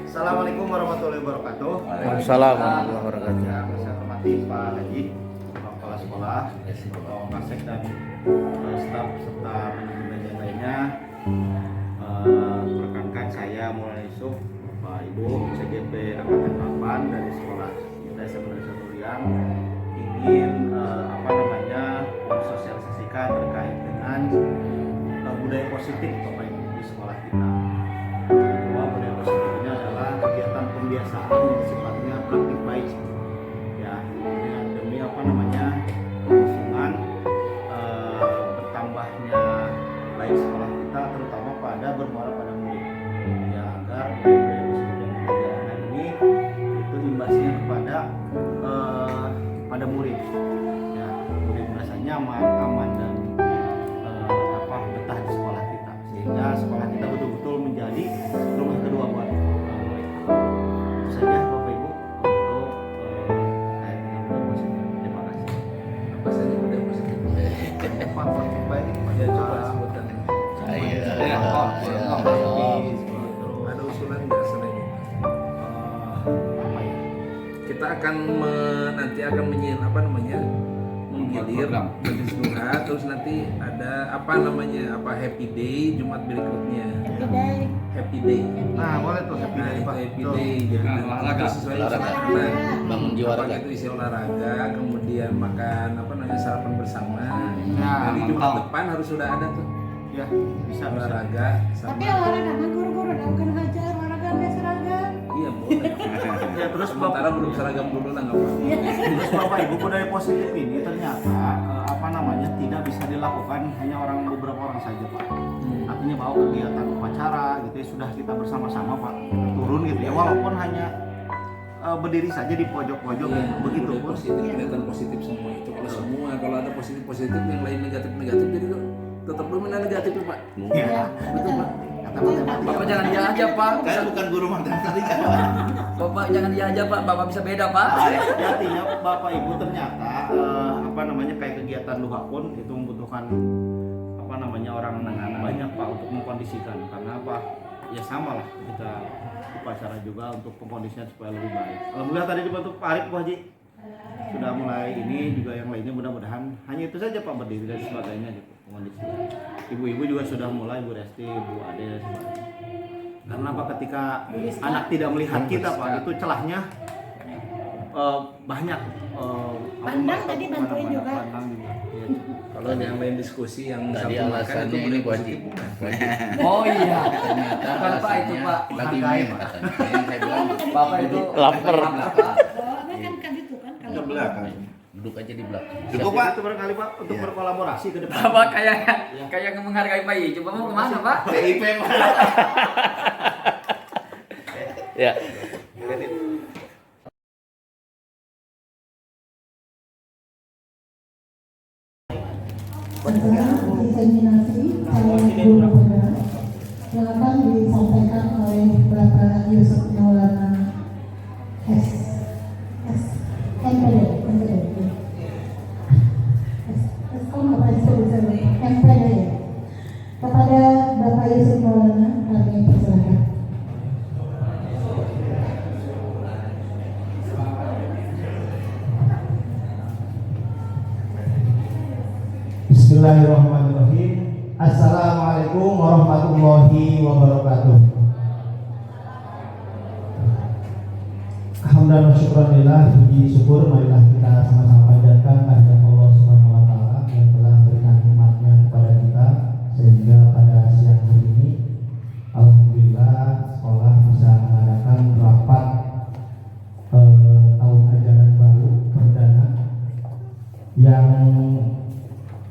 Assalamualaikum warahmatullahi wabarakatuh. Waalaikumsalam warahmatullahi wabarakatuh. Saya hormati Pak Haji, Kepala Sekolah, Ketua Kasek dan staf serta manajemen yang lainnya. Rekan-rekan saya mulai Yusuf, Bapak Ibu, CGP Angkatan 8 dari sekolah kita Sebenarnya Durian ingin mensosialisasikan terkait dengan budaya positif Bapak Ibu di sekolah kita. Bahwa budaya positif ini adalah kegiatan pembiasaan yang sifatnya praktik baik, ya, demi kelangsungan bertambahnya baik sekolah kita, terutama bermuara pada murid, ya, agar budaya positif yang kita jalankan ini itu imbasnya kepada pada murid, ya, murid merasa nyaman, aman dan betah di sekolah kita, sehingga sekolah kita betul-betul menjadi rumah kedua buat murid. Itu saja Bapak Ibu untuk kait dengan budaya positif. Terima kasih. Apa saja budaya positif? Pak praktik baik, Ya, coba sebutkan. Ada usulan nggak selain itu? apa ya? Kita akan nanti akan menggilir majelis duha, terus nanti ada happy day Jumat berikutnya. Happy day. Nah, boleh tuh happy Nah, day, itu Pak. happy Tuh. day. Jadi nanti sesuai Olahraga. Bangun jiwa apa raga. itu isi olahraga, kemudian makan sarapan bersama. Ya, Jadi Jumat mantap. depan harus sudah ada tuh Ya, bisa. olahraga sama. Tapi olahraga mah guru-guru bukan ngajar, olahraga nggak seragam. Iya boleh. Ya, terus Sementara belum seragam dulu lah nggak apa-apa. Terus Bapak Ibu, budaya positif ini ternyata tidak bisa dilakukan hanya beberapa orang saja, Pak. Artinya bahwa kegiatan upacara gitu ya sudah kita bersama-sama, Pak, kita turun gitu ya, walaupun hanya berdiri saja di pojok-pojok Iya, gitu. Begitu budaya pun. positif, kelihatan positif semua itu. Kalau semua, kalau ada positif yang lain negatif, jadi kok tetap dominan negatif ya, Pak. Ya, Betul, Pak. kata matematika. Bapak jangan dia aja Pak. Saya bukan guru matematika. Bapak jangan dia aja Pak. Bapak bisa beda Pak. Ya, artinya Bapak Ibu ternyata kayak kegiatan luha pun itu membutuhkan orang banyak, Pak, untuk mengkondisikan. Karena apa? Ya sama lah kita upacara juga untuk pengkondisian supaya lebih baik. Alhamdulillah tadi dibantu Pak Arif, Bu Haji. Sudah mulai ini juga yang lainnya, mudah-mudahan hanya itu saja, Pak, berdiri dan sebagainya gitu kondisi. Ibu-ibu juga sudah mulai, Bu Resti, Bu Ade dan sebagainya. Karena apa, ketika anak tidak melihat kita, Pak, itu celahnya banyak. Pandang tadi bantuin juga. Pandang juga. Iya. Kalau yang lain diskusi yang Tadi satu makan alasannya itu ini boleh wajib. positif. Oh iya. Ternyata Bukan Pak itu alasannya Pak. lagi Menghargai. meme katanya. Yang saya bilang Bapak itu lapar. Oh, kan gitu kan kalau Duduk aja di belakang. Cukup, Pak, itu barangkali, Pak, untuk berkolaborasi ke depan. Bapak kayak menghargai bayi. Coba mau kemana Pak? PIP, Pak. Ya. Diseminasi oleh guru penggerak yang akan disampaikan oleh Bapak Yusuf Maulana MPD kepada Bapak Yusuf Maulana kami persilakan. Bismillahirrahmanirrahim. Assalamualaikum warahmatullahi wabarakatuh. Alhamdulillah wa syukranillah, puji syukur marilah kita sama-sama panjatkan kehadirat Allah Subhanahu wa taala yang telah berikan nikmatnya kepada kita sehingga pada siang hari ini alhamdulillah sekolah bisa mengadakan rapat tahun ajaran baru perdana yang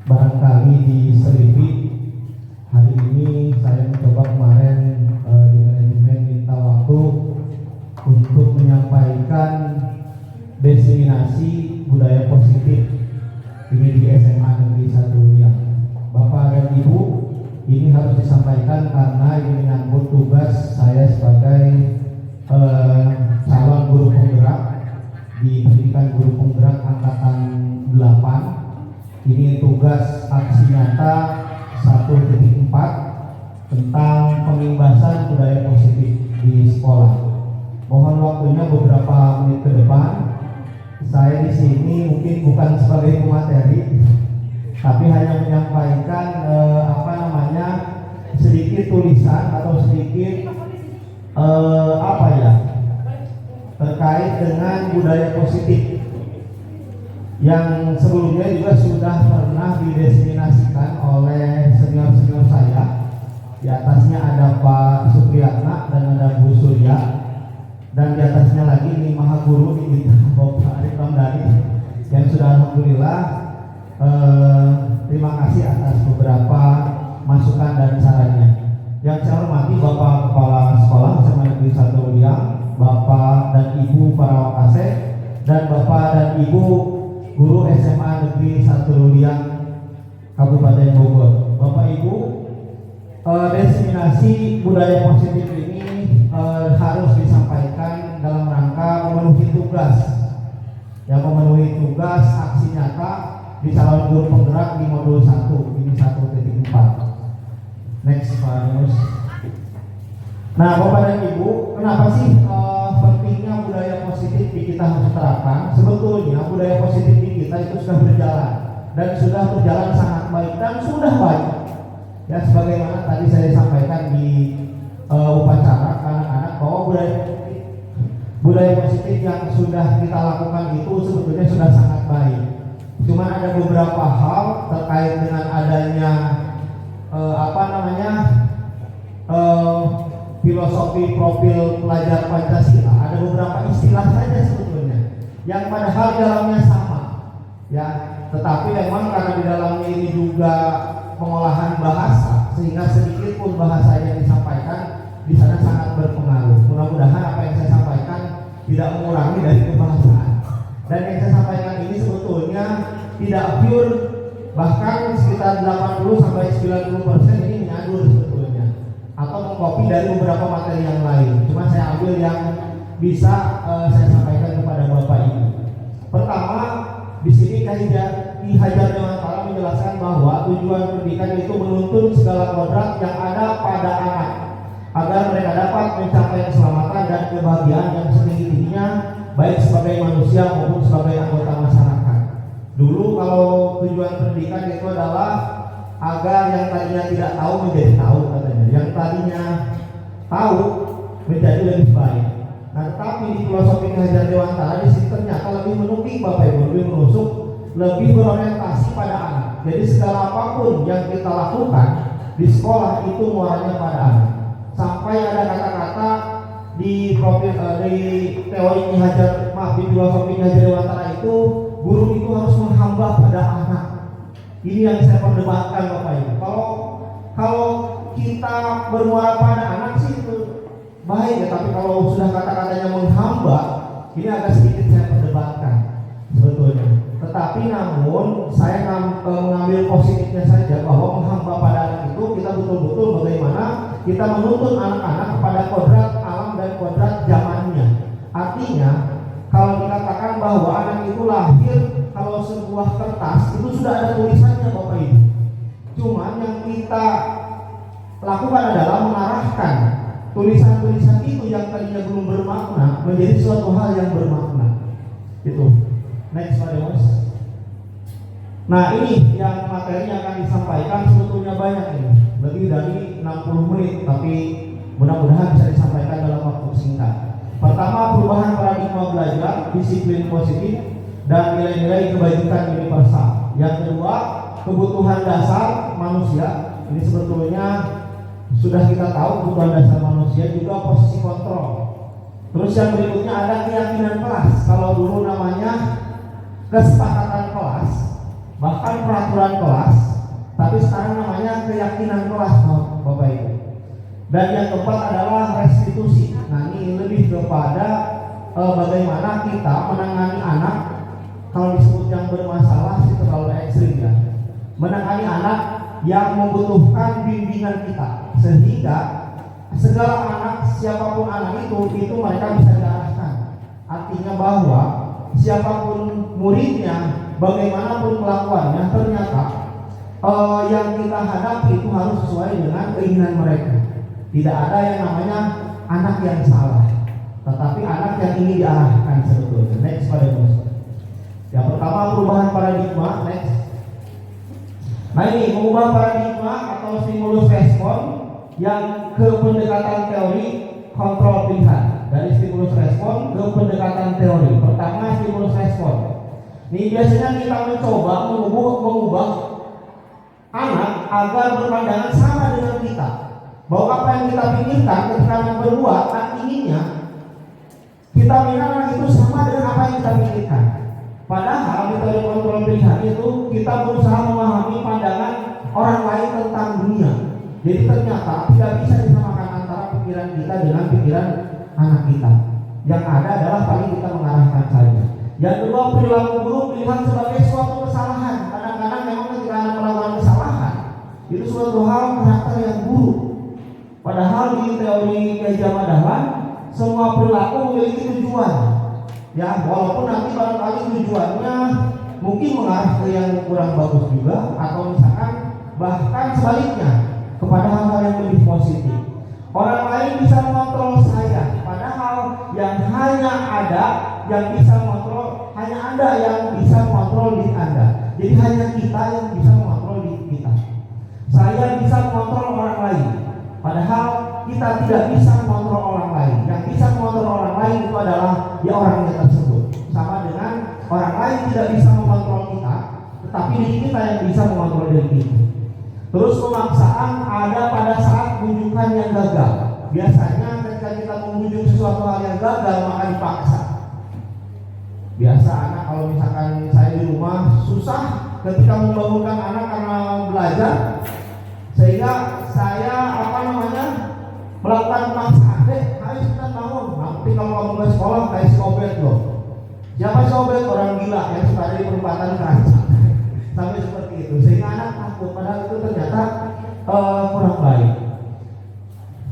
barangkali diselipi. Hari ini saya mencoba kemarin di manajemen minta waktu untuk menyampaikan diseminasi budaya positif ini di SMA Negeri 1 Riau. Bapak dan Ibu, ini harus disampaikan karena ini menyangkut tugas saya sebagai calon guru penggerak di pendidikan guru penggerak angkatan 8. Ini tugas aksi nyata 1.4 tentang pengimbasan budaya positif di sekolah. Mohon waktunya beberapa menit ke depan. Saya di sini mungkin bukan sebagai pemateri, tapi hanya menyampaikan sedikit tulisan atau sedikit terkait dengan budaya positif yang sebelumnya juga sudah pernah didefinisikan oleh senior-senior saya. Di atasnya ada Pak Supriyatna dan ada Bu Surya, dan di atasnya lagi ini Maha Guru di Bapak Arif Ramdhani yang sudah alhamdulillah terima kasih atas beberapa masukan dan sarannya. Yang saya hormati Bapak Kepala Sekolah SMA Negeri 1 Rudiang, Bapak dan Ibu para wakase, dan Bapak dan Ibu Guru SMA Negeri 1 Rudiang Kabupaten Bogor. Bapak Ibu, diseminasi budaya positif ini harus disampaikan dalam rangka memenuhi tugas, aksi nyata di calon guru penggerak di modul 1 ini 1.4. Next Pak Yunus. Nah, Bapak dan Ibu, kenapa sih pentingnya budaya positif di kita harus terapkan? Sebetulnya budaya positif di kita itu sudah berjalan dan sudah berjalan sangat baik dan sudah baik. Ya, sebagaimana tadi saya sampaikan di upacara anak-anak bahwa budaya positif yang sudah kita lakukan itu sebetulnya sudah sangat baik. Cuma ada beberapa hal terkait dengan adanya filosofi profil pelajar Pancasila. Ada beberapa istilah saja sebetulnya yang padahal dalamnya sama, ya. Tetapi memang karena di dalamnya ini juga pengolahan bahasa, sehingga sedikit pun bahasa yang disampaikan di sana sangat berpengaruh. Mudah-mudahan apa yang saya sampaikan tidak mengurangi dari kebahasaan. Dan yang saya sampaikan ini sebetulnya tidak pure, bahkan sekitar 80-90% ini menyadur sebetulnya, atau mengcopy dari beberapa materi yang lain. Cuma saya ambil yang bisa saya sampaikan kepada Bapak Ibu. Pertama, di sini Ki Hajar Dewantara menjelaskan bahwa tujuan pendidikan itu menuntun segala kodrat yang ada pada anak agar mereka dapat mencapai keselamatan dan kebahagiaan yang setinggi-tingginya, baik sebagai manusia maupun sebagai anggota masyarakat. Dulu kalau tujuan pendidikan itu adalah agar yang tadinya tidak tahu menjadi tahu, katanya. Yang tadinya tahu menjadi lebih baik. Nah, tetapi di filosofi Ki Hajar Dewantara di sini ternyata lebih menukik, Bapak Ibu, lebih menusuk, lebih berorientasi pada anak. Jadi segala apapun yang kita lakukan di sekolah itu muaranya pada anak. Sampai ada kata-kata di teori Ki Hajar, di filosofi Ki Hajar Dewantara itu, guru itu harus menghamba pada anak. Ini yang saya perdebatkan, Bapak Ibu. Kalau kita bermuara pada anak sih itu baik ya, tapi kalau sudah kata-katanya menghamba, ini agak sedikit saya perdebatkan sebetulnya. Tetapi namun saya mengambil positifnya saja bahwa menghamba pada anak itu kita betul-betul bagaimana kita menuntun anak-anak kepada kodrat alam dan kodrat zamannya. Artinya kalau dikatakan bahwa anak itu lahir, kalau sebuah kertas itu sudah ada tulisannya, Bapak Ibu. Cuman yang kita lakukan adalah mengarahkan tulisan-tulisan itu yang tadinya belum bermakna menjadi suatu hal yang bermakna. Itu. Next, Pak Dewas. Nah, ini yang materi yang akan disampaikan sebetulnya banyak ini, lebih dari 60 menit, tapi mudah-mudahan bisa disampaikan dalam waktu singkat. Pertama, perubahan paradigma belajar, disiplin positif, dan nilai-nilai kebajikan universal. Yang kedua, kebutuhan dasar manusia. Ini sebetulnya sudah kita tahu, kebutuhan dasar manusia juga posisi kontrol. Terus yang berikutnya ada keyakinan kelas. Kalau dulu namanya kesepakatan kelas, bahkan peraturan kelas, tapi sekarang namanya keyakinan kelas, Bapak Ibu. Dan yang keempat adalah restitusi. Nah, ini lebih kepada bagaimana kita menangani anak. Kalau disebut yang bermasalah sih terlalu ekstrim ya. Menangani anak yang membutuhkan bimbingan kita, sehingga segala anak, siapapun anak itu mereka bisa diarahkan. Artinya bahwa siapapun muridnya, bagaimanapun kelakuannya, ternyata yang kita hadapi itu harus sesuai dengan keinginan mereka. Tidak ada yang namanya anak yang salah, tetapi yang ingin diarahkan sebetulnya. Next pada bos. Yang pertama perubahan paradigma. Next. Nah ini mengubah paradigma atau stimulus respon yang ke pendekatan teori kontrol pilihan. Dari stimulus respon ke pendekatan teori. Pertama stimulus respon. Ini biasanya kita mencoba mengubah anak agar berpandangan sama dengan kita. Bahwa apa yang kita pikirkan ketika berbuat, inginnya kita minta anak itu sama dengan apa yang kita pikirkan. Padahal di teori kontrol pilihan itu kita berusaha memahami pandangan orang lain tentang dunia. Jadi ternyata tidak bisa disamakan antara pikiran kita dengan pikiran anak kita. Yang ada adalah paling kita mengarahkan saja. Yang kedua, perilaku buruk dilihat sebagai suatu kesalahan. Kadang-kadang memang ketika anak melakukan kesalahan itu suatu hal karakter yang buruk. Padahal di teori Gajah Dahlan semua perilaku memiliki tujuan. Ya, walaupun nanti barangkali tujuannya mungkin mengarah ke yang kurang bagus juga, atau misalkan bahkan sebaliknya kepada hal-hal yang lebih positif. Orang lain bisa mengontrol saya, padahal yang hanya ada yang bisa mengontrol hanya Anda yang bisa mengontrol diri Anda. Jadi hanya kita yang bisa mengontrol diri kita. Saya bisa mengontrol orang lain, padahal kita tidak bisa mengontrol orang lain. Yang bisa mengontrol orang lain itu adalah ya orangnya tersebut. Sama dengan orang lain tidak bisa mengontrol kita, tetapi diri kita yang bisa mengontrol diri kita. Terus pemaksaan ada pada saat kunjungan yang gagal. Biasanya ketika kita mengunjung sesuatu hal yang gagal maka dipaksa. Biasa anak kalau misalkan saya di rumah susah ketika membangunkan anak karena belajar, sehingga saya melakukan pemaksaan. Ayo kita bangun. Nanti kalau kamu ke sekolah kayak si Obed loh. Siapa si Obed? Orang gila yang suka ada di perempatan kaca. Sampai seperti itu, sehingga anak takut. Padahal itu ternyata kurang baik.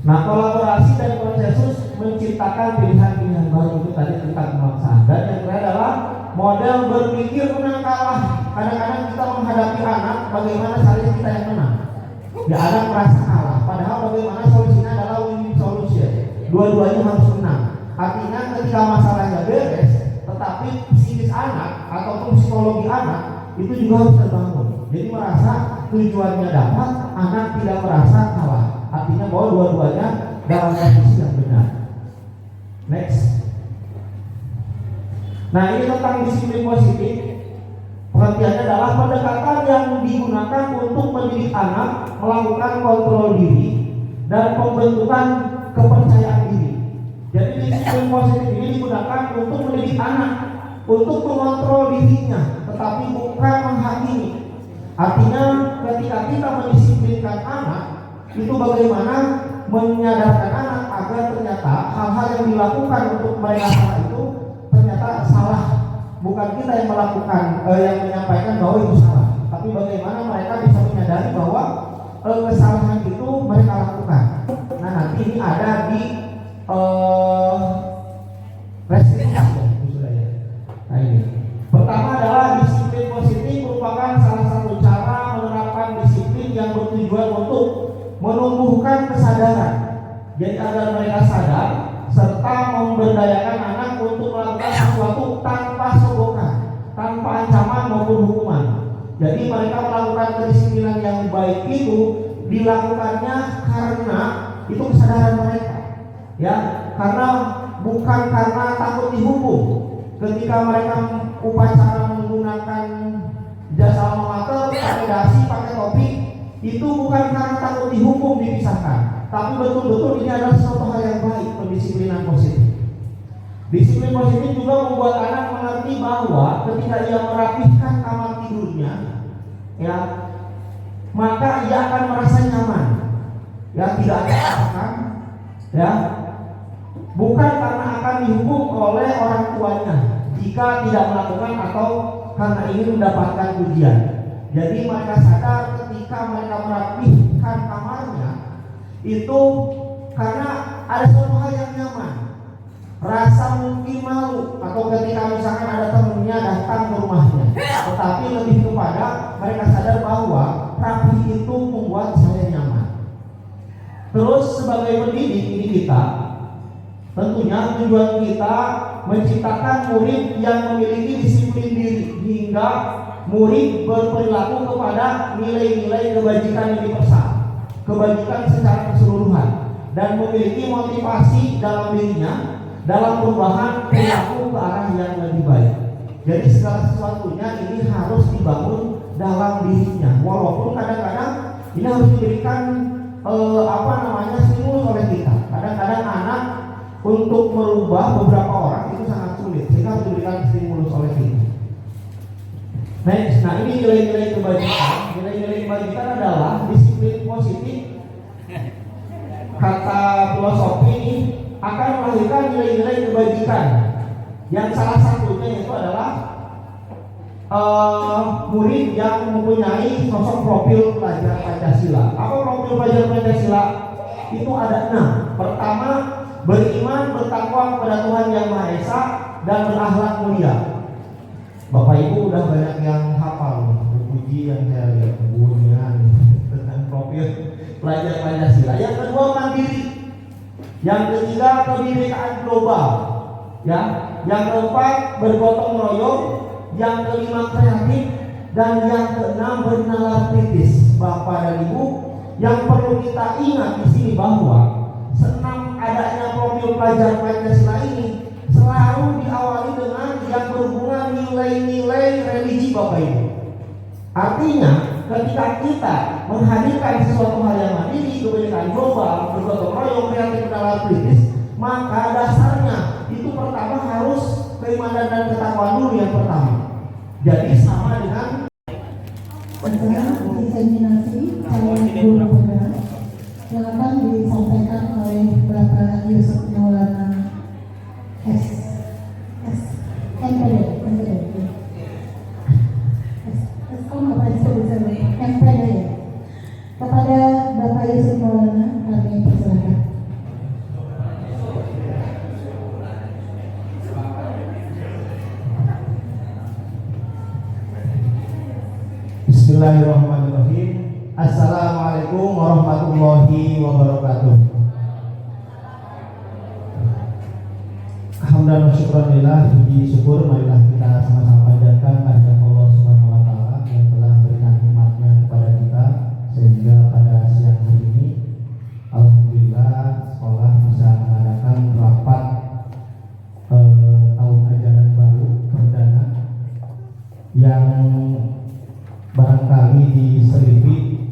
Nah, kolaborasi dan konsensus menciptakan pilihan-pilihan baru itu tadi tentang pemaksaan. Dan yang kedua adalah model berpikir menang kalah. Kadang-kadang kita menghadapi anak, bagaimana caranya kita yang menang. Ya, anak merasa kalah. Padahal bagaimana solusinya adalah win-win solution. Dua-duanya harus menang. Artinya ketika masalahnya beres, tetapi psikis anak ataupun psikologi anak itu juga harus terbangun. Jadi merasa tujuannya dapat, anak tidak merasa kalah. Artinya bahwa dua-duanya dalam posisi yang benar. Next. Nah, ini tentang disiplin positif. Pengertiannya adalah pendekatan yang digunakan untuk mendidik anak melakukan kontrol diri dan pembentukan kepercayaan diri. Jadi disiplin positif ini digunakan untuk mendidik anak untuk mengontrol dirinya, tetapi bukan menghakimi. Artinya ketika kita mendisiplinkan anak, itu bagaimana menyadarkan anak agar ternyata hal-hal yang dilakukan untuk mereka salah itu ternyata salah. Bukan kita yang melakukan, yang menyampaikan bahwa itu salah, tapi bagaimana mereka bisa menyadari bahwa kesalahan itu mereka lakukan. Nah, nanti ini ada di restriksi. Nah, ini pertama adalah disiplin positif merupakan salah satu cara menerapkan disiplin yang bertujuan untuk menumbuhkan kesadaran. Jadi agar mereka sadar serta memberdayakan anak untuk melakukan sesuatu tanpa sogokan, tanpa ancaman maupun hukuman. Jadi mereka melakukan kedisiplinan yang baik itu dilakukannya karena itu kesadaran mereka, ya, karena bukan karena takut dihukum. Ketika mereka upacara menggunakan jasa alma mater, pakai dasi, pakai topi, itu bukan karena takut dihukum dipisahkan, tapi betul-betul ini adalah suatu hal yang baik, pendisiplinan positif. Disiplin positif juga membuat anak mengerti bahwa ketika ia merapihkan kamar tidurnya, ya, maka ia akan merasa nyaman, ya, tidak ada apa-apa, ya, bukan karena akan dihukum oleh orang tuanya jika tidak melakukan atau karena ingin mendapatkan pujian. Jadi mereka sadar ketika mereka merapihkan kamarnya itu karena ada suatu hal yang nyaman. Rasa mungkin malu atau ketika misalkan ada temannya datang ke rumahnya, tetapi lebih kepada mereka sadar bahwa rapi itu membuat saya nyaman. Terus sebagai pendidik ini kita Tentunya tujuan kita menciptakan murid yang memiliki disiplin diri hingga murid berperilaku kepada nilai-nilai kebajikan universal, kebajikan secara keseluruhan, dan memiliki motivasi dalam dirinya dalam perubahan perilaku ke arah yang lebih baik. Jadi segala sesuatunya ini harus dibangun dalam dirinya, walaupun kadang-kadang ini harus diberikan stimulus oleh kita. Kadang-kadang anak untuk merubah beberapa orang itu sangat sulit, sehingga harus diberikan stimulus oleh kita. Next, nah ini nilai-nilai kebajikan. Nilai-nilai kebajikan adalah disiplin positif. Kata filosofi ini akan melahirkan nilai-nilai kebajikan, yang salah satunya itu adalah murid yang mempunyai sosok profil pelajar Pancasila. Apa profil pelajar Pancasila? Itu ada 6. Pertama, beriman bertakwa kepada Tuhan Yang Maha Esa dan berakhlak mulia. Bapak Ibu udah banyak yang hafal puji yang saya lihat bunyian tentang profil pelajar Pancasila. Yang kedua, mandiri. Yang ketiga, kebinekaan global. Ya, yang keempat, bergotong royong. Yang kelima, kreatif. Dan yang keenam, bernalar kritis. Bapak dan Ibu, yang perlu kita ingat di sini bahwa senam adanya profil pelajar Pancasila ini selalu diawali dengan yang berhubungan nilai-nilai religi, Bapak Ibu. Artinya, ketika kita menghadirkan sesuatu hal yang mandiri, kebinekaan global, bergotong royong, kreatif, bernalar kritis, maka dasarnya itu pertama harus keimanan dan ketakwaan dulu yang pertama. Jadi sama dengan Setelah diseminasi calon guru penggerak yang akan disampaikan oleh Bapak Yusuf Maulana MPD. Kepada Bapak Yusuf Maulana kami persilakan. Bismillahirrahmanirrahim. Assalamualaikum warahmatullahi wabarakatuh. Alhamdulillah wa syukranillah, puji syukur marilah kita sama-sama panjatkan kehadirat Allah Subhanahu wa taala yang telah memberikan nikmatnya kepada kita sehingga pada siang hari ini alhamdulillah sekolah bisa mengadakan rapat tahun ajaran baru perdana yang barangkali diselipi.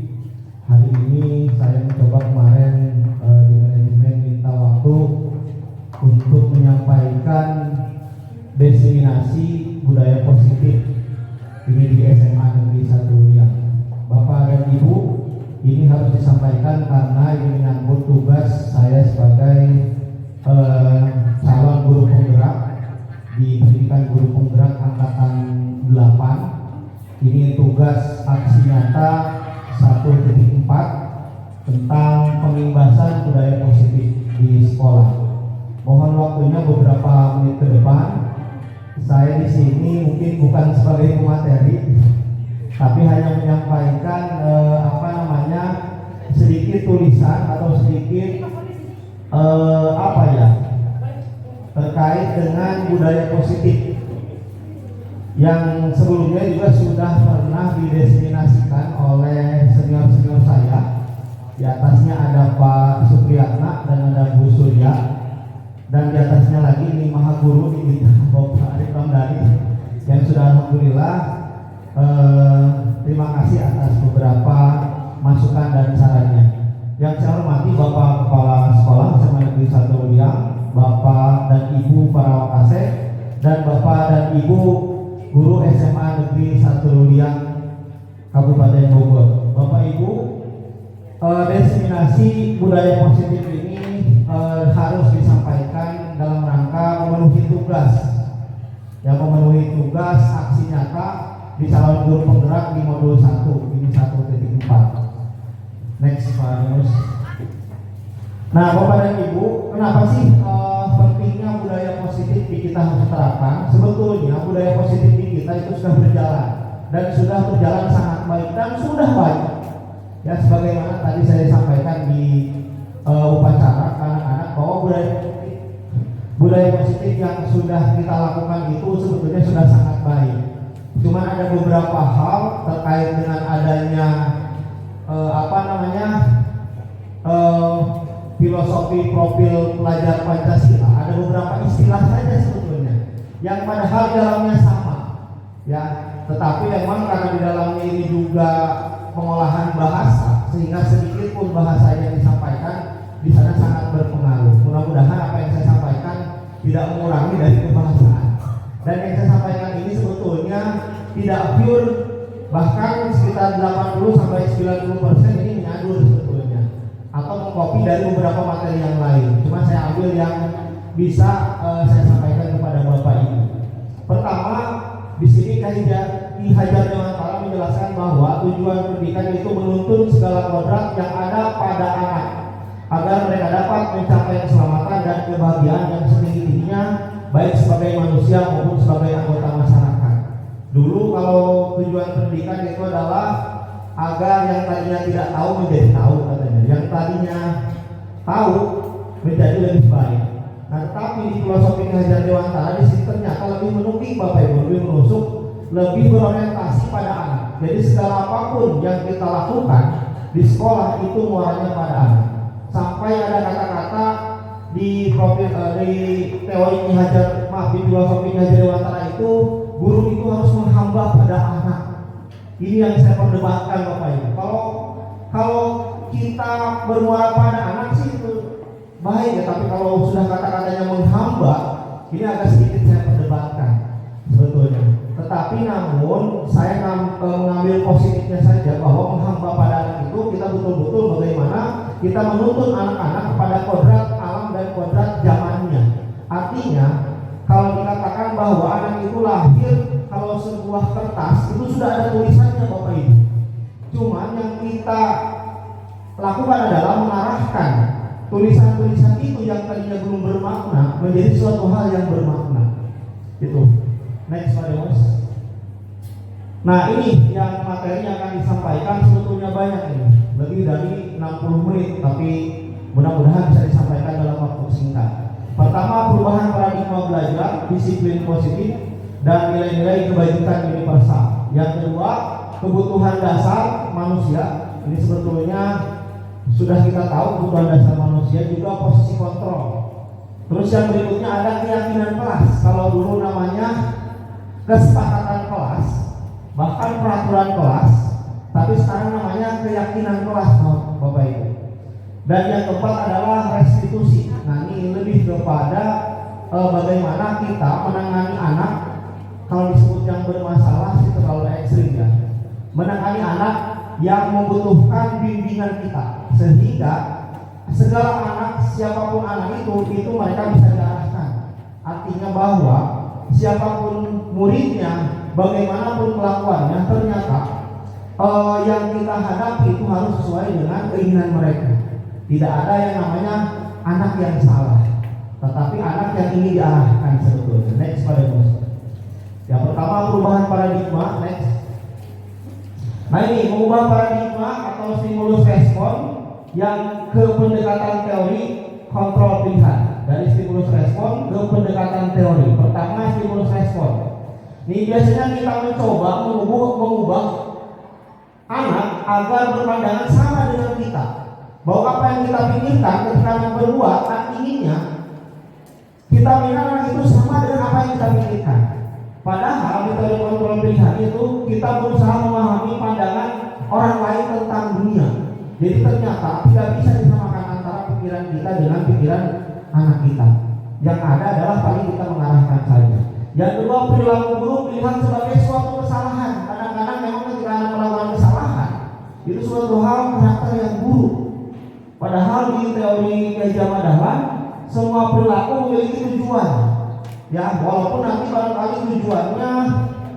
Hari ini saya mencoba kemarin di manajemen minta waktu untuk menyampaikan diseminasi budaya positif ini di SMA Negeri 1 Liang. Bapak dan Ibu, ini harus disampaikan karena ini menyangkut tugas saya sebagai calon guru penggerak di pendidikan guru penggerak angkatan 8. Ini tugas aksi nyata 1.4 tentang pengimbasan budaya positif di sekolah. Mohon waktunya beberapa menit ke depan. Saya di sini mungkin bukan sebagai pemateri, tapi hanya menyampaikan sedikit tulisan atau sedikit terkait dengan budaya positif yang sebelumnya juga sudah pernah dideseminasikan oleh senior-senior saya. Di atasnya ada Pak Supriyatna dan ada Bu Surya, dan di atasnya lagi ini Maha Guru ini Bapak Arif Ramdhani yang sudah alhamdulillah terima kasih atas beberapa masukan dan sarannya. Yang saya hormati Bapak Kepala Sekolah SMA Negeri 1 Liang, Bapak dan Ibu para wakase, dan Bapak dan Ibu Guru SMA Negeri 1 Liang Kabupaten Bogor. Bapak Ibu, diseminasi budaya positif ini harus disampaikan dalam rangka memenuhi tugas aksi nyata di calon guru penggerak di modul 1 ini 1.4. Next Pak Yunus. Nah Bapak dan Ibu, kenapa sih pentingnya budaya positif di kita harus terapkan? Sebetulnya budaya positif di kita itu sudah berjalan dan sudah berjalan sangat baik dan sudah banyak. Ya sebagaimana tadi saya sampaikan di upacara anak-anak bahwa budaya positif nilai positif yang sudah kita lakukan itu sebetulnya sudah sangat baik. Cuman ada beberapa hal terkait dengan adanya filosofi profil pelajar Pancasila. Ada beberapa istilah saja sebetulnya yang padahal dalamnya sama, ya. Tetapi memang karena di dalamnya ini juga pengolahan bahasa, sehingga sedikit pun bahasa yang disampaikan di sana sangat berpengaruh. Mudah-mudahan apa yang saya sampaikan tidak mengurangi dari kebahasaan. Dan yang saya sampaikan ini sebetulnya tidak pure, bahkan sekitar 80-90% ini menyadur sebetulnya, atau mengcopy dari beberapa materi yang lain. Cuma saya ambil yang bisa saya sampaikan kepada Bapak Ibu. Pertama, di sini Ki Hajar Dewantara menjelaskan bahwa tujuan pendidikan itu menuntun segala kodrat yang ada pada anak agar mereka dapat mencapai keselamatan dan kebahagiaan yang setinggi-tingginya, baik sebagai manusia maupun sebagai anggota masyarakat. Dulu kalau tujuan pendidikan itu adalah agar yang tadinya tidak tahu menjadi tahu, katanya. Yang tadinya tahu menjadi lebih baik. Nah, tetapi di filosofi Ki Hajar Dewantara di sini ternyata lebih menukik, Bapak Ibu, lebih menusuk, lebih berorientasi pada anak. Jadi segala apapun yang kita lakukan di sekolah itu muaranya pada anak. Sampai ada kata-kata di teori Ki Hajar, di filosofi Ki Hajar Dewantara itu, guru itu harus menghamba pada anak. Ini yang saya perdebatkan, Bapak Ibu. Kalau kita bermuara pada anak sih itu baik ya, tapi kalau sudah kata-katanya menghamba, ini agak sedikit saya perdebatkan sebetulnya. Tetapi namun saya mengambil positifnya saja, bahwa menghamba pada anak itu kita betul-betul bagaimana kita menuntun anak-anak kepada kodrat alam dan kodrat zamannya. Artinya kalau dikatakan bahwa anak itu lahir, kalau sebuah kertas itu sudah ada tulisannya, Bapak Ibu. Cuman yang kita lakukan adalah mengarahkan tulisan-tulisan itu yang tadinya belum bermakna menjadi suatu hal yang bermakna. Itu. Next, Pak Dewas. Nah, ini yang materi yang akan disampaikan sebetulnya banyak ini, lebih dari 60 menit, tapi mudah-mudahan bisa disampaikan dalam waktu singkat. Pertama, perubahan paradigma belajar, disiplin positif, dan nilai-nilai kebajikan universal. Yang kedua, kebutuhan dasar manusia. Ini sebetulnya sudah kita tahu, kebutuhan dasar manusia, juga posisi kontrol. Terus yang berikutnya ada keyakinan kelas. Kalau dulu namanya kesepakatan kelas, bahkan peraturan kelas, tapi sekarang namanya keyakinan kelas, Bapak Ibu. Dan yang keempat adalah restitusi. Nah, ini lebih kepada bagaimana kita menangani anak. Kalau disebut yang bermasalah sih terlalu ekstrim ya. Menangani anak yang membutuhkan bimbingan kita, sehingga segala anak, siapapun anak itu mereka bisa diarahkan. Artinya bahwa siapapun muridnya, bagaimanapun kelakuannya, ternyata yang kita hadapi itu harus sesuai dengan keinginan mereka. Tidak ada yang namanya anak yang salah, tetapi anak yang ingin diarahkan sebetulnya. Next, Pak Dewas. Yang pertama, perubahan paradigma. Next. Nah, ini mengubah paradigma atau stimulus respon yang ke pendekatan teori kontrol pilihan. Dari stimulus respon ke pendekatan teori. Pertama, stimulus respon. Ini biasanya kita mencoba mengubah anak agar berpandangan sama dengan kita, bahwa apa yang kita pikirkan ketika anak berbuat, inginnya kita minta anak itu sama dengan apa yang kita pikirkan. Padahal di teori kontrol pilihan itu kita berusaha memahami pandangan orang lain tentang dunia. Jadi ternyata tidak bisa disamakan antara pikiran kita dengan pikiran anak kita. Yang ada adalah paling kita mengarahkan saja. Yang kedua, perilaku buruk dilihat sebagai suatu kesalahan. Kadang-kadang memang ketika anak melakukan kesalahan, itu suatu hal karakter yang buruk. Padahal di teori Gajah Dahlan, semua perilaku memiliki tujuan. Ya, walaupun nanti barangkali tujuannya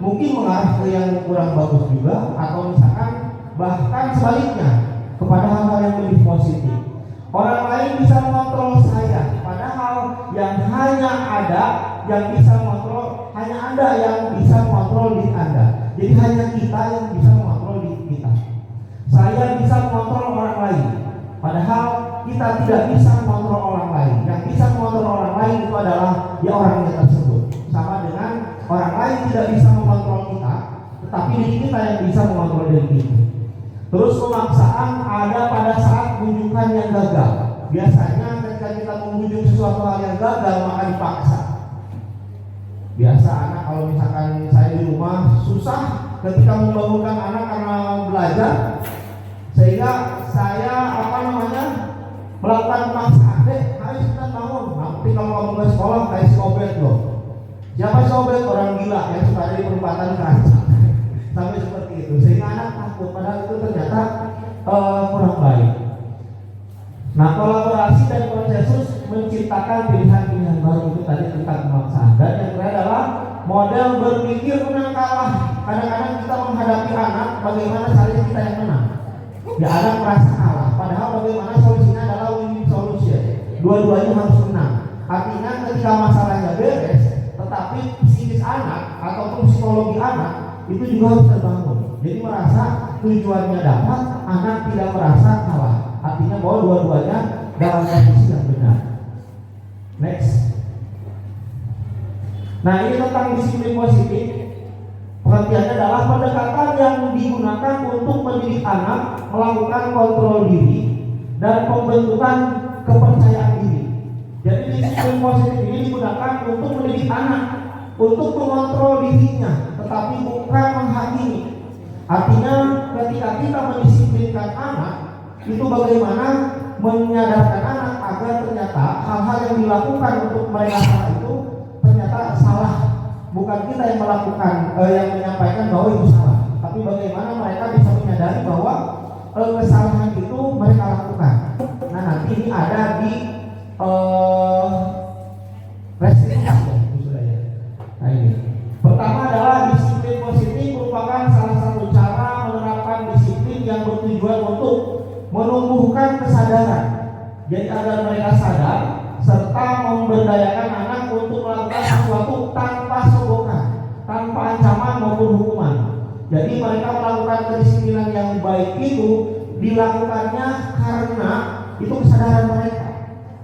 mungkin mengarah ke yang kurang bagus juga, atau misalkan bahkan sebaliknya kepada hal-hal yang lebih positif. Orang lain bisa mengontrol saya, padahal yang hanya ada yang bisa mengontrol hanya Anda, yang bisa mengontrol diri Anda. Jadi hanya kita yang bisa mengontrol diri kita. Saya bisa mengontrol orang lain, padahal kita tidak bisa mengontrol mengontrol orang lain. Yang bisa mengontrol orang lain itu adalah ya orangnya tersebut. Sama dengan orang lain tidak bisa mengontrol kita, tetapi diri kita yang bisa mengontrol diri kita. Terus pemaksaan ada pada saat kunjungan yang gagal. Biasanya ketika kita mengunjung sesuatu hal yang gagal maka dipaksa. Biasa anak kalau misalkan saya di rumah susah ketika membangunkan anak karena belajar, sehingga saya melakukan pemaksaan. Ayo kita bangun. Nanti kalau kamu ke sekolah kayak si Obed loh. Siapa si Obed? Orang gila yang suka ada di perempatan kaca. Sampai seperti itu, sehingga anak takut. Padahal itu ternyata kurang baik. Nah, kolaborasi dan konsensus menciptakan pilihan-pilihan baru itu tadi tentang pemaksaan. Dan yang kedua adalah model berpikir menang kalah. Kadang-kadang kita menghadapi anak, bagaimana caranya kita yang menang. Ya, anak merasa kalah. Padahal bagaimana solusinya adalah win-win solution. Dua-duanya harus menang. Artinya ketika masalahnya beres, tetapi psikis anak ataupun psikologi anak itu juga harus terbangun. Jadi merasa tujuannya dapat, anak tidak merasa kalah. Artinya bahwa dua-duanya dalam posisi yang benar. Next. Nah, ini tentang disiplin positif. Pengertiannya adalah pendekatan yang digunakan untuk mendidik anak melakukan kontrol diri dan pembentukan kepercayaan diri. Jadi disiplin positif ini digunakan untuk mendidik anak untuk mengontrol dirinya, tetapi bukan menghakimi. Artinya ketika kita mendisiplinkan anak, itu bagaimana menyadarkan anak agar ternyata hal-hal yang dilakukan untuk mereka salah itu ternyata salah. Bukan kita yang melakukan, yang menyampaikan bahwa itu salah, tapi bagaimana mereka bisa menyadari bahwa kesalahan itu mereka lakukan. Nah, nanti ini ada di restriksi ya. Nah, ini pertama adalah disiplin positif merupakan salah satu cara menerapkan disiplin yang bertujuan untuk menumbuhkan kesadaran. Jadi agar mereka sadar serta memberdayakan anak untuk melakukan sesuatu tanpa sogokan, tanpa ancaman maupun hukuman. Jadi mereka melakukan kedisiplinan yang baik itu dilakukannya karena itu kesadaran mereka,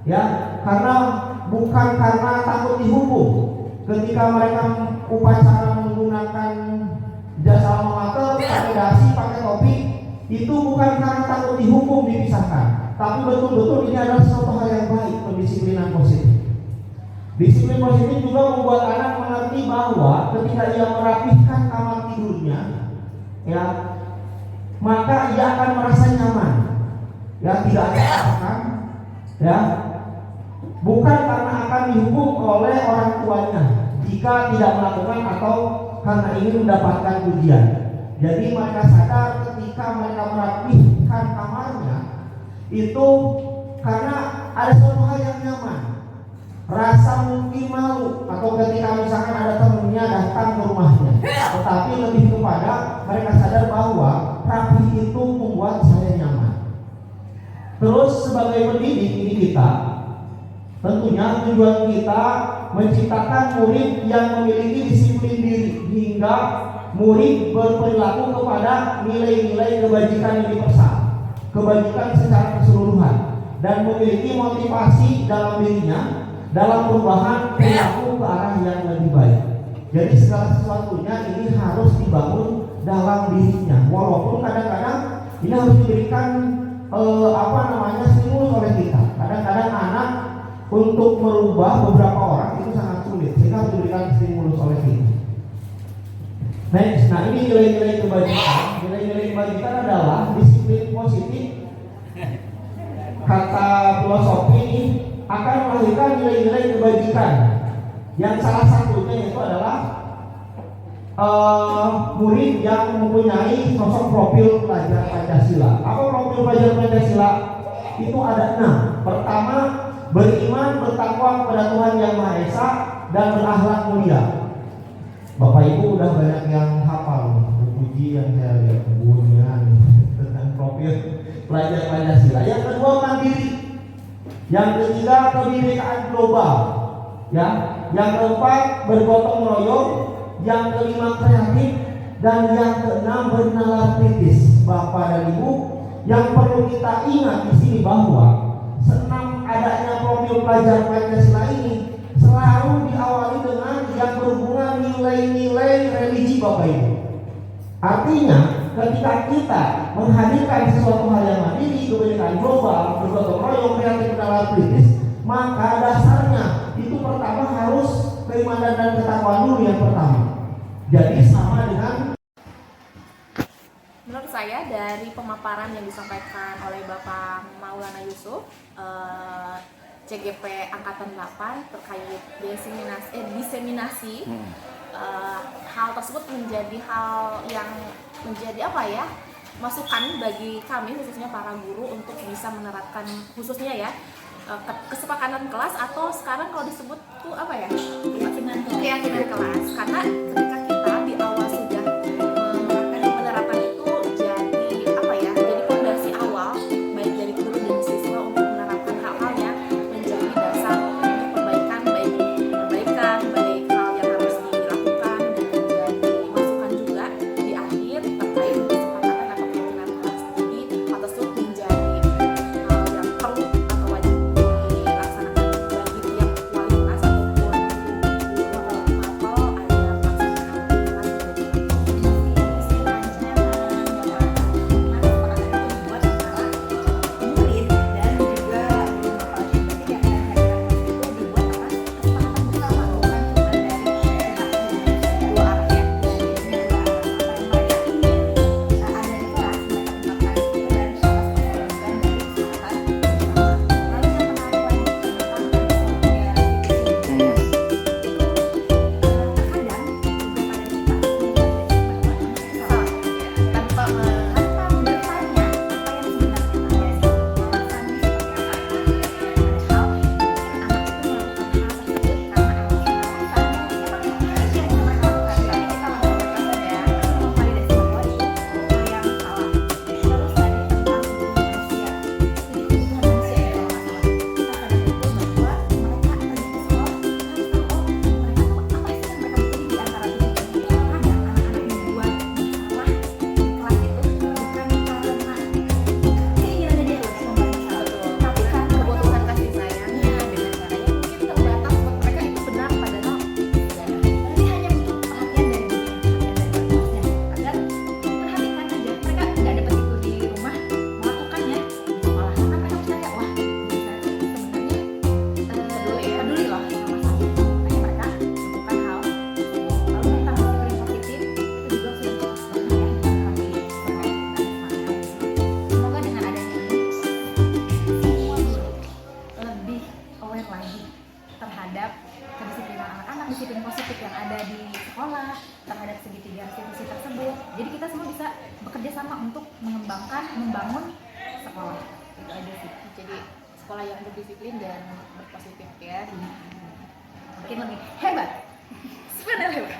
ya, karena bukan karena takut dihukum. Ketika mereka upacara menggunakan jasa alma mater, pakai dasi, pakai topi, itu bukan karena takut dihukum dipisahkan, tapi betul-betul ini adalah suatu hal yang baik, pendisiplinan positif. Disiplin positif juga membuat anak mengerti bahwa ketika ia merapihkan kamar tidurnya, ya, maka ia akan merasa nyaman, ya, tidak ada akan, ya, bukan karena akan dihukum oleh orang tuanya jika tidak melakukan atau karena ingin mendapatkan pujian. Jadi mereka sadar ketika mereka merapihkan kamarnya itu karena ada suatu hal yang nyaman. Rasa mungkin malu atau ketika misalkan ada temannya datang ke rumahnya, tetapi lebih kepada mereka sadar bahwa rapi itu membuat saya nyaman. Terus sebagai pendidik ini kita tentunya tujuan kita menciptakan murid yang memiliki disiplin diri hingga murid berperilaku kepada nilai-nilai kebajikan yang universal, kebajikan secara keseluruhan, dan memiliki motivasi dalam dirinya dalam perubahan perilaku ke arah yang lebih baik. Jadi segala sesuatunya ini harus dibangun dalam dirinya, walaupun kadang-kadang ini harus diberikan stimulus oleh kita. Kadang-kadang anak untuk merubah beberapa orang itu sangat sulit, sehingga harus diberikan stimulus oleh kita. Next, nah ini nilai-nilai kebajikan. Nilai-nilai kebajikan adalah disiplin positif. Kata filosofi ini akan melahirkan nilai-nilai kebajikan. Yang salah satunya itu adalah murid yang mempunyai sosok profil pelajar Pancasila. Apa profil pelajar Pancasila? Itu ada 6. Pertama, beriman, bertakwa kepada Tuhan Yang Maha Esa dan berakhlak mulia. Bapak Ibu udah banyak yang hafal buku yang saya lihat bukunya tentang profil pelajar Pancasila. Yang kedua, mandiri. Yang ketiga, kebinekaan global. Ya, yang keempat, bergotong royong. Yang kelima, kreatif. Dan yang keenam, bernalar kritis. Bapak dan Ibu, yang perlu kita ingat di sini bahwa senam adanya profil pelajar Pancasila ini selalu diawali dengan yang berhubungan nilai-nilai religi Bapak Ibu. Artinya ketika kita menghadirkan sesuatu hal yang mandiri, kebinekaan global, bergotong royong, kreatif dalam kritis, maka dasarnya itu pertama harus keimanan dan ketakwaan dulu yang pertama. Jadi sama dengan menurut saya dari pemaparan yang disampaikan oleh Bapak Maulana Yusuf, CGP Angkatan 8 terkait diseminasi, hal tersebut menjadi hal yang menjadi masukan bagi kami khususnya para guru untuk bisa menerapkan khususnya ya kesepakatan kelas atau sekarang kalau disebut tuh keyakinan kelas, karena ketika kita di awal sudah menerapkan itu jadi fondasi awal baik dari guru dan siswa untuk menerapkan hal-hal yang menjadi dasar untuk perbaikan baik hal yang harus dilakukan dan menjadi masukan juga di akhir terkait kesepakatan atau keyakinan kelas. Jadi hal tersebut menjadi hal yang perlu atau wajib dilaksanakan bagi tiap wali kelas ataupun guru atau ada disiplin positif yang ada di sekolah terhadap segitiga institusi tersebut. Jadi kita semua bisa bekerja sama untuk membangun sekolah. Itu aja sih. Jadi sekolah yang berdisiplin dan berpositif ya. Mungkin lebih hebat. Sebenarnya hebat.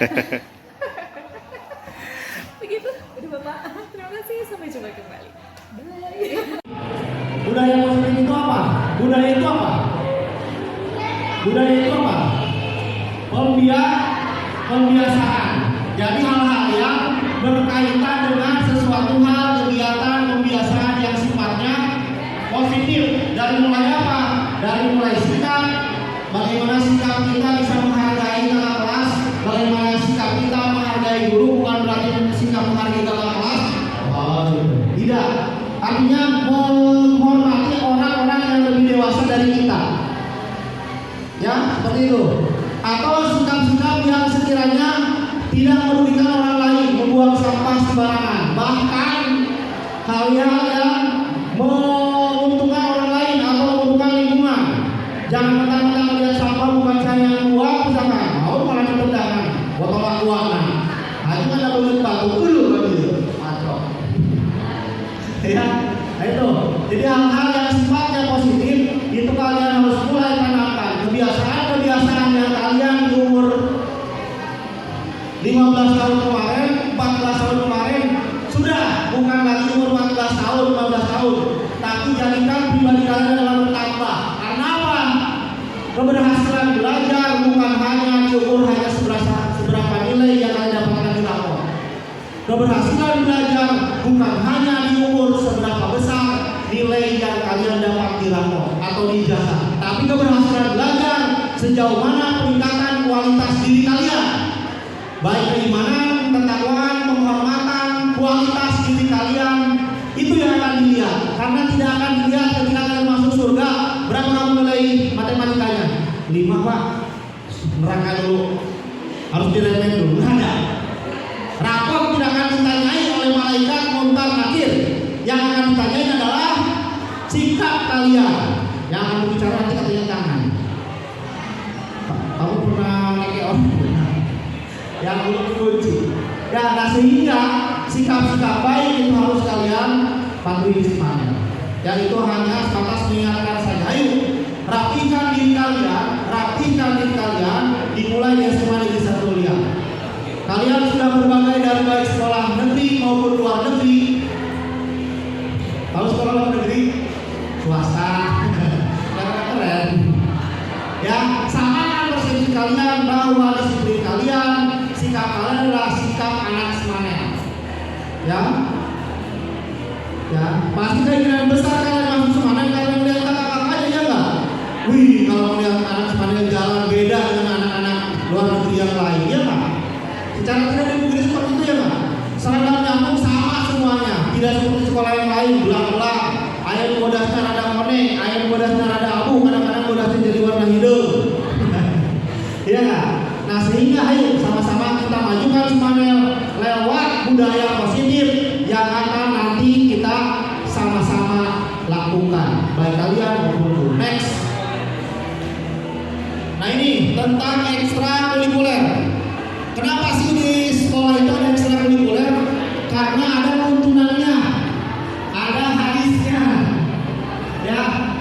Begitu, udah Bapak. Terima kasih, sampai jumpa kembali. Bye. budaya positif itu apa? Budaya itu apa? Budaya itu apa? Pembiasaan. Jadi hal-hal yang berkaitan dengan sesuatu hal, kegiatan, pembiasaan yang sifatnya positif. Dari mulai apa? Dari mulai sikap. Bagaimana sikap kita bisa menghargai kakak kelas? Bagaimana sikap kita menghargai guru? Bukan berarti sikap menghargai kakak kelas. Oh, tidak. Artinya menghormati orang-orang yang lebih dewasa dari kita. Ya, seperti itu. Atau sikap-sikap yang sekiranya tidak merugikan orang lain, membuang sampah sembarangan, bahkan hal-hal yang menguntungkan orang lain atau menguntungkan lingkungan. Jangan mentang-mentang melihat sampah bukan saya yang buang, misalkan mau malah ditendang, botol akuana. Nah, itu kan ada batu dulu kan gitu. Macok. Ya, nah itu. Jadi hal-hal yang sifatnya positif itu kalian harus mulai tanamkan. Kebiasaan yang kalian di umur 15 tahun kemarin, 14 tahun kemarin sudah bukan lagi umur 14 tahun, 15 tahun, tapi jadikan pribadi kalian dalam bertambah. Karena apa? Keberhasilan belajar bukan hanya diukur hanya seberapa nilai yang kalian dapatkan di rapor. Keberhasilan belajar bukan hanya diukur seberapa besar nilai yang kalian dapat di rapor atau di ijazah, tapi keberhasilan belajar sejauh mana peningkatan kualitas diri kalian, baik keimanan, ketakwaan, penghormatan, kualitas diri kalian, itu yang akan dilihat. Karena tidak akan dilihat ketika kalian masuk surga berapa kamu nilai matematikanya. 5 Pak, neraka dulu, harus diremen dulu. Ada rapor tidak akan ditanyai oleh malaikat Munkar Nakir. Yang akan ditanyai adalah sikap kalian. Yang akan bicara nanti katanya tangan. Kamu pernah pakai orang yang belum dikunci. Ya, nah sehingga sikap-sikap baik itu harus kalian patuhi semuanya. Dan itu hanya sebatas mengingatkan saja. Ayo, rapikan diri kalian, dimulai dari SMA Negeri 1 Liang. Kalian sudah berbagai dari baik sekolah negeri maupun luar negeri. Kalau sekolah luar negeri swasta, keren. Ya, sama persepsi kalian bahwa disiplin kalian, sikap kalian adalah sikap anak semangat. Ya, pasti keinginan besar kalian masuk semangat kalian melihat kakak-kakak aja ya enggak? Wih, kalau melihat anak semangat jalan beda dengan anak-anak luar negeri yang lain, ya enggak? Secara tidak dipikir seperti itu ya enggak? Seragam nyambung sama semuanya, tidak seperti sekolah yang lain belang-belang. Ayam bodasnya rada kuning, ayam bodasnya rada abu, kadang-kadang bodasnya jadi warna hijau. Iya enggak? Nah sehingga ayo sama-sama kita majukan Ismail lewat budaya positif yang akan nanti kita sama-sama lakukan, baik kalian maupun guru. Next. Nah ini tentang ekstrakurikuler. Kenapa sih di sekolah itu ada ekstrakurikuler? Karena ada tuntunannya, ada hadisnya. Ya,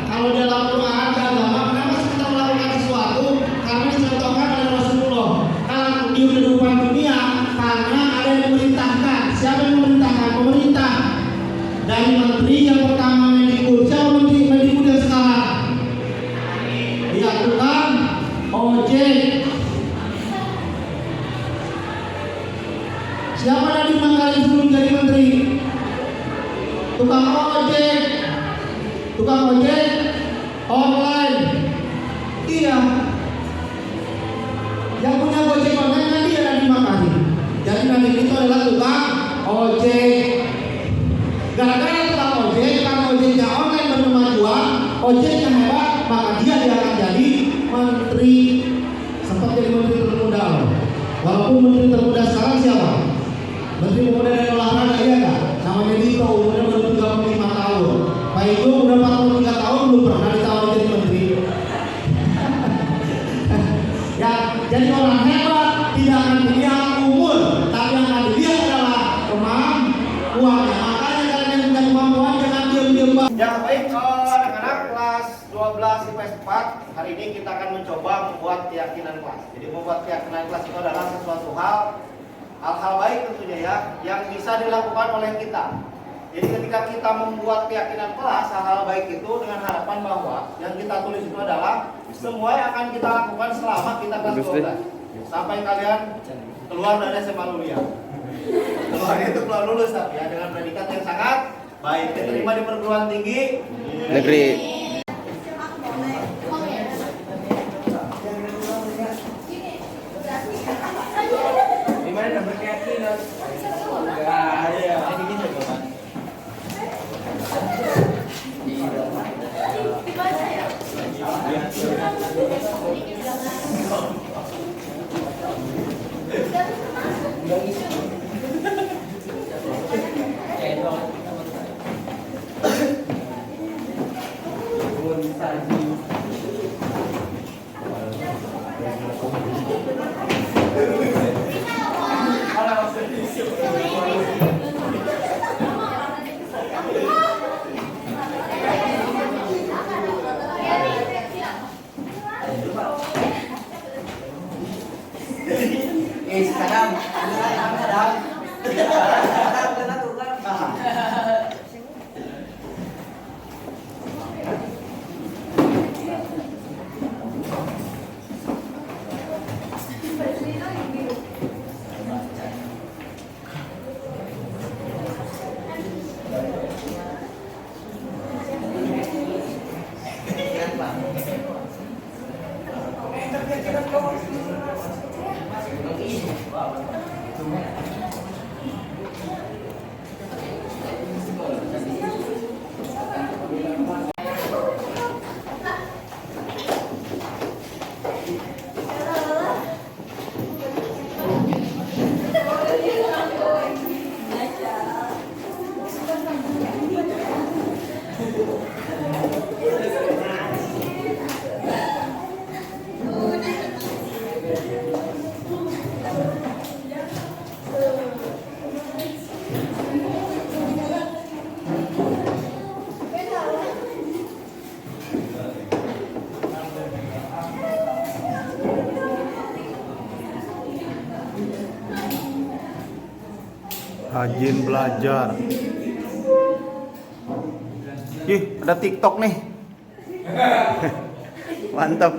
kalau dalam Quran agama, kenapa sih kita melakukan sesuatu? Karena dicontohkan oleh Rasulullah. Kalau di kehidupan dunia, karena ada yang memerintahkan. Siapa yang memerintahkan? Pemerintah. Dari menteri yang pertama Mendikbud. Siapa Mendikbud yang sekarang? Ya, tukang ojek. Siapa yang dimangkali sebelum jadi menteri? Tukang ojek. Tukang ojek online. Iya. Yang punya Gojek online nanti ada di Makassar. Jadi nanti itu adalah tukang ojek. Gara-gara tukang ojeknya online berkemajuan, ojeknya hebat, maka dia akan jadi menteri. Sempat jadi menteri termuda loh. Walaupun menteri termuda sekarang siapa? Menteri Pemuda dan Olahraga, iya nggak? Namanya Dito, umurnya baru 35 tahun. Pak Igo udah 43 tahun belum pernah ditawarin jadi menteri. Ya, jadi orang hebat tidak akan dilihat umur, tapi yang akan dilihat adalah kemampuannya. Makanya kalian yang punya kemampuan jangan diam-diam. Ya baik, anak-anak kelas 12 IPS 4, hari ini kita akan mencoba membuat keyakinan kelas. Jadi membuat keyakinan kelas itu adalah sesuatu hal-hal baik tentunya ya, yang bisa dilakukan oleh kita. Jadi ketika kita membuat keyakinan kelas, hal-hal baik itu dengan harapan bahwa yang kita tulis itu adalah semua yang akan kita lakukan selama kita kelas 12 sampai kalian keluar dari SMA Lulia. Keluarnya itu keluar lulus tapi ya dengan predikat yang sangat baik, diterima di perguruan tinggi Negeri. Rajin belajar. Ih, ada TikTok nih. Mantap.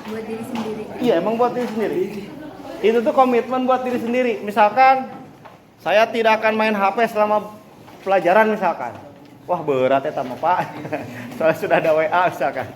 Buat diri sendiri. Iya, emang buat diri sendiri. Itu tuh komitmen buat diri sendiri. Misalkan saya tidak akan main HP selama pelajaran misalkan. Wah, berat ya sama Pak. Soalnya sudah ada WA misalkan.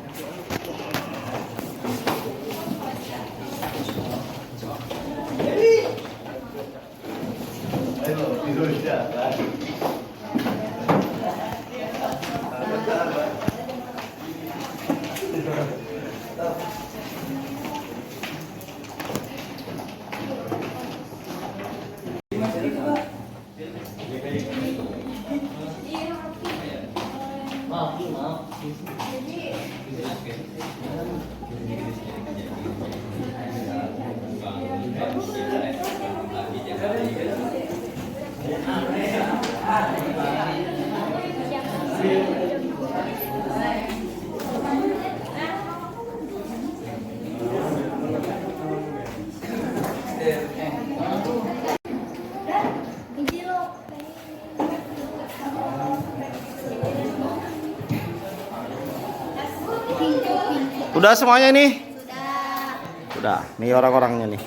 Udah semuanya nih? Sudah. Nih orang-orangnya nih.